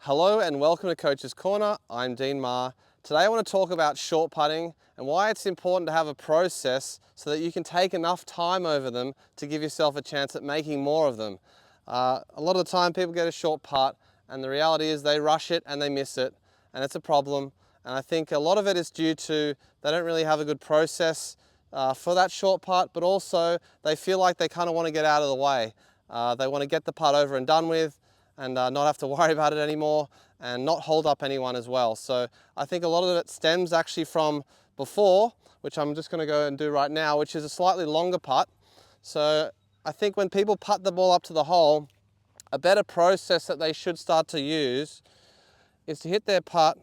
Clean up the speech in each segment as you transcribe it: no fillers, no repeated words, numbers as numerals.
Hello and welcome to Coach's Corner. I'm Dean Meagher. Today I want to talk about short putting and why it's important to have a process so that you can take enough time over them to give yourself a chance at making more of them. A lot of the time people get a short putt and the reality is they rush it and they miss it, and it's a problem. And I think a lot of it is due to they don't really have a good process for that short putt, but also they feel like they kind of want to get out of the way. They want to get the putt over and done with and not have to worry about it anymore and not hold up anyone as well. So I think a lot of it stems actually from before, which I'm just going to go and do right now, which is a slightly longer putt. So I think when people putt the ball up to the hole, a better process that they should start to use is to hit their putt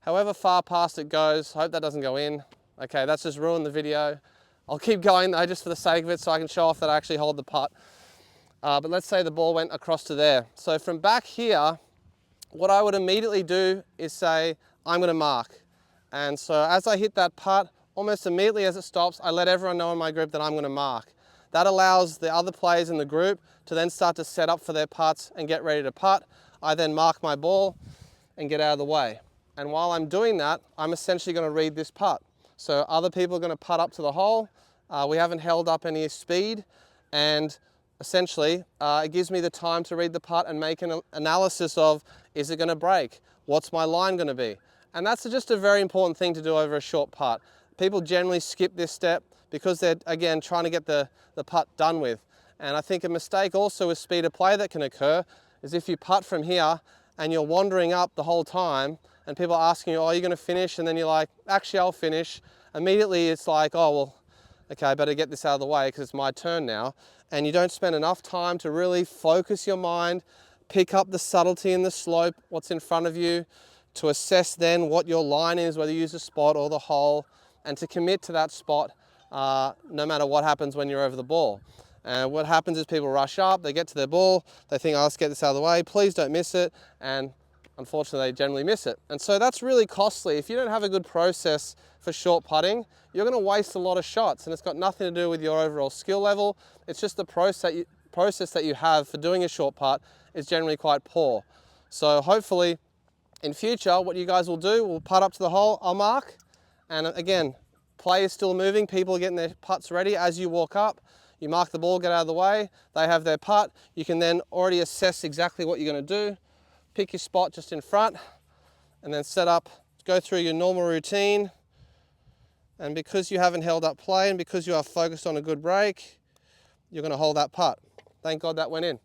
however far past it goes. Hope that doesn't go in. Okay, that's just ruined the video. I'll keep going though, just for the sake of it, so I can show off that I actually hold the putt. But let's say the ball went across to there. So from back here, what I would immediately do is say, I'm going to mark. And so as I hit that putt, almost immediately as it stops, I let everyone know in my group that I'm going to mark. That allows the other players in the group to then start to set up for their putts and get ready to putt. I then mark my ball and get out of the way. And while I'm doing that, I'm essentially going to read this putt. So other people are going to putt up to the hole. We haven't held up any speed, and essentially, it gives me the time to read the putt and make an analysis of, is it going to break? What's my line going to be? And that's just a very important thing to do over a short putt. People generally skip this step because they're, again, trying to get the putt done with. And I think a mistake also with speed of play that can occur is if you putt from here and you're wandering up the whole time and people are asking you, oh, are you going to finish? And then you're like, actually, I'll finish. Immediately, it's like, oh, well, okay, I better get this out of the way because it's my turn now. And you don't spend enough time to really focus your mind, pick up the subtlety in the slope, what's in front of you, to assess then what your line is, whether you use the spot or the hole, and to commit to that spot no matter what happens when you're over the ball. And what happens is people rush up, they get to their ball, they think, oh, let's get this out of the way, please don't miss it, and unfortunately, they generally miss it. And so that's really costly. If you don't have a good process for short putting, you're going to waste a lot of shots, and it's got nothing to do with your overall skill level. It's just the process that you have for doing a short putt is generally quite poor. So hopefully, in future, what you guys will do, we'll putt up to the hole, I'll mark, and again, play is still moving, people are getting their putts ready as you walk up. You mark the ball, get out of the way, they have their putt. You can then already assess exactly what you're going to do. Pick your spot just in front and then set up, go through your normal routine. And because you haven't held up play and because you are focused on a good break, you're going to hold that putt. Thank God that went in.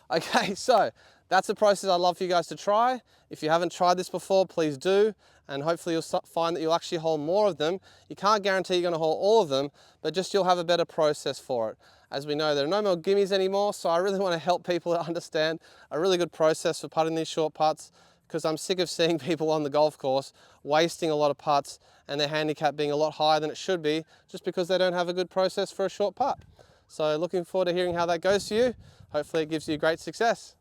Okay, so that's a process I'd love for you guys to try. If you haven't tried this before, please do. And hopefully you'll find that you'll actually hold more of them. You can't guarantee you're going to hold all of them, but just you'll have a better process for it. As we know, there are no more gimmies anymore, so I really want to help people understand a really good process for putting these short putts, because I'm sick of seeing people on the golf course wasting a lot of putts and their handicap being a lot higher than it should be just because they don't have a good process for a short putt. So looking forward to hearing how that goes for you. Hopefully it gives you great success.